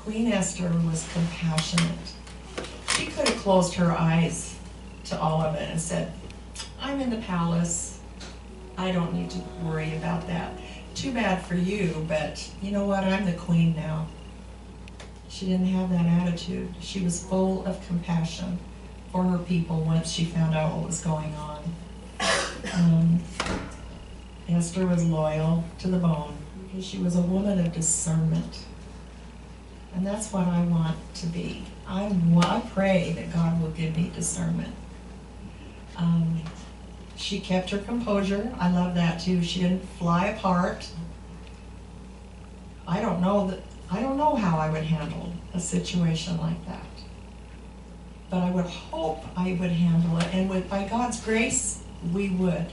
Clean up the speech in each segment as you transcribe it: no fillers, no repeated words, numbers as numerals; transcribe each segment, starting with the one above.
Queen Esther was compassionate. She could have closed her eyes to all of it and said, I'm in the palace. I don't need to worry about that. Too bad for you, but you know what? I'm the queen now. She didn't have that attitude. She was full of compassion for her people once she found out what was going on. Esther was loyal to the bone because she was a woman of discernment. And that's what I want to be. I pray that God will give me discernment. She kept her composure. I love that too. She didn't fly apart. I don't know how I would handle a situation like that. But I would hope I would handle it. And by God's grace, we would.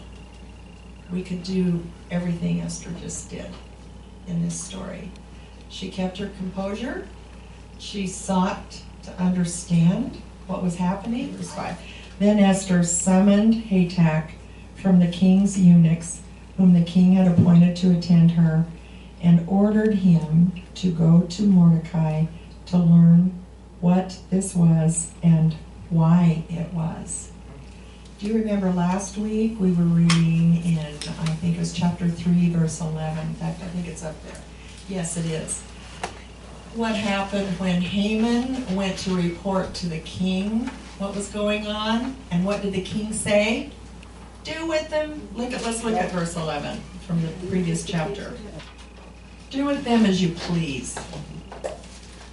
We could do everything Esther just did in this story. She kept her composure. She sought to understand what was happening. Verse 5. Then Esther summoned Hatak from the king's eunuchs, whom the king had appointed to attend her, and ordered him to go to Mordecai to learn what this was and why it was. Do you remember last week we were reading in, I think it was chapter 3, verse 11. In fact, I think it's up there. Yes, it is. What happened when Haman went to report to the king what was going on? And what did the king say? Do with them. Let's look at verse 11 from the previous chapter. Do with them as you please.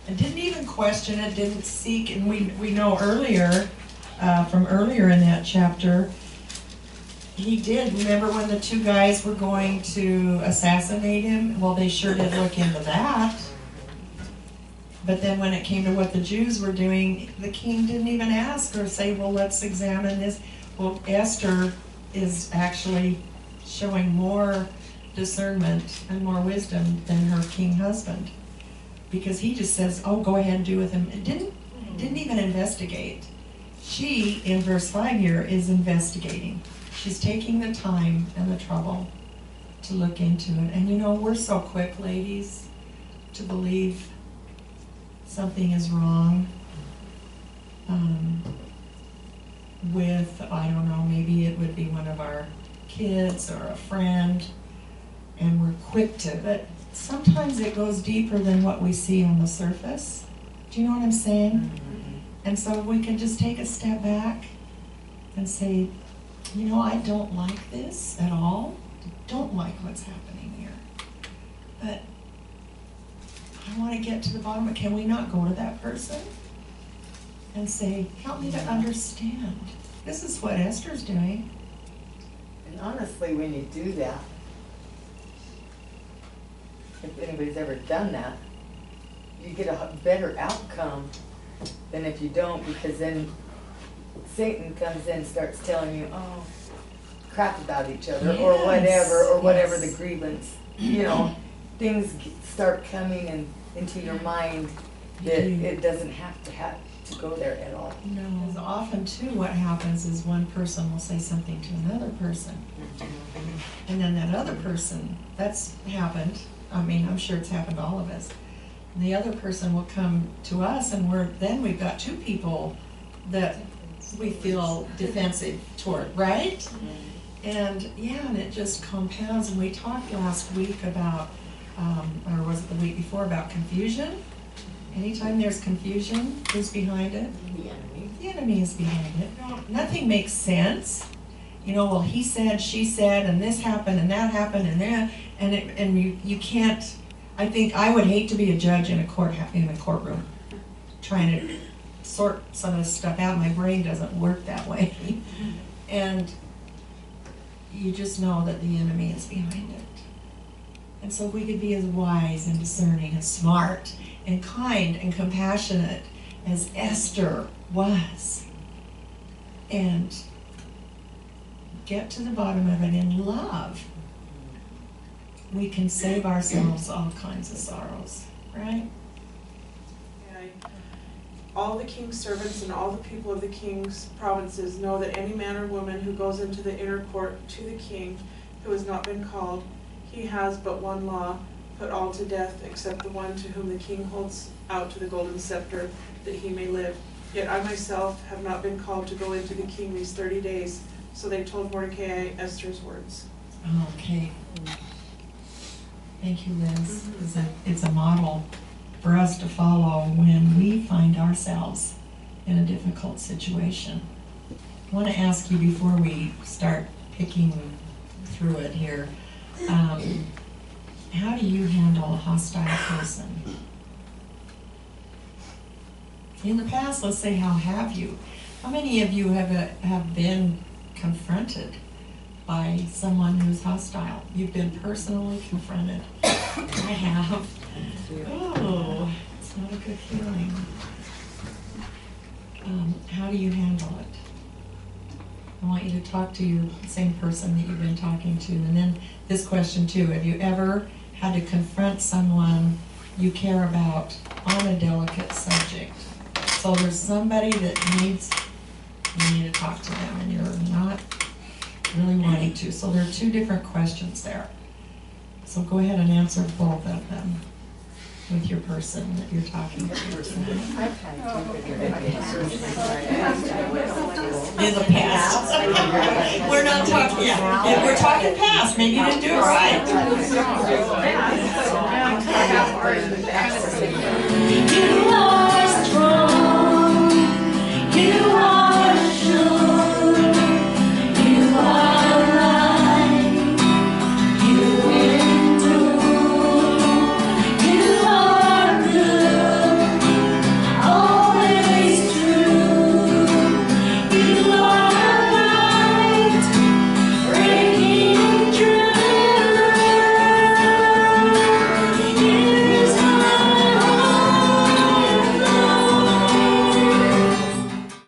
And didn't even question it, didn't seek, and we know earlier, from earlier in that chapter, he did. Remember when the two guys were going to assassinate him? Well, they sure did look into that. But then when it came to what the Jews were doing, the king didn't even ask or say, well, let's examine this. Well, Esther is actually showing more discernment and more wisdom than her king husband. Because he just says, oh, go ahead and do with him. It didn't even investigate. She, in verse 5 here, is investigating. She's taking the time and the trouble to look into it. And you know, we're so quick, ladies, to believe something is wrong with, I don't know, maybe it would be one of our kids or a friend, and we're quick to, but sometimes it goes deeper than what we see on the surface. Do you know what I'm saying? Mm-hmm. And so we can just take a step back and say, you know, I don't like this at all. I don't like what's happening here. But I want to get to the bottom of it. Can we not go to that person and say, help me to understand? This is what Esther's doing. And honestly, when you do that, if anybody's ever done that, you get a better outcome than if you don't, because then Satan comes in and starts telling you, oh, crap about each other, yes, or whatever the grievance, you know, things start coming into your mind that it doesn't have to go there at all. No, because often too what happens is one person will say something to another person. And then that other person, that's happened, I mean, I'm sure it's happened to all of us. And the other person will come to us, and then we've got two people that we feel defensive toward, right? And yeah, and it just compounds. And we talked last week about, or was it the week before, about confusion. Anytime there's confusion, who's behind it? The enemy. The enemy is behind it. No, nothing makes sense. You know, well, he said, she said, and this happened, and that happened, and that, and you can't. I think I would hate to be a judge in a courtroom, trying to sort some of this stuff out. My brain doesn't work that way, and you just know that the enemy is behind it. And so if we could be as wise and discerning and smart and kind and compassionate as Esther was, and get to the bottom of it in love, we can save ourselves all kinds of sorrows, right? Yeah, all the king's servants and all the people of the king's provinces know that any man or woman who goes into the inner court to the king who has not been called, he has but one law, put all to death except the one to whom the king holds out to the golden scepter, that he may live. Yet I myself have not been called to go into the king these 30 days. So they told Mordecai Esther's words. Okay. Thank you, Liz. It's a model for us to follow when we find ourselves in a difficult situation. I want to ask you before we start picking through it here, how do you handle a hostile person? In the past, let's say, how have you? How many of you have been confronted by someone who's hostile? You've been personally confronted. I have. Oh, it's not a good feeling. How do you handle it? I want you to talk to your same person that you've been talking to. And then this question too, have you ever had to confront someone you care about on a delicate subject? So there's somebody that you need to talk to them and you're not really wanting to. So there are two different questions there. So go ahead and answer both of them with your person that you're talking to. In the past. We're not talking yet. If we're talking past, maybe you didn't do it right.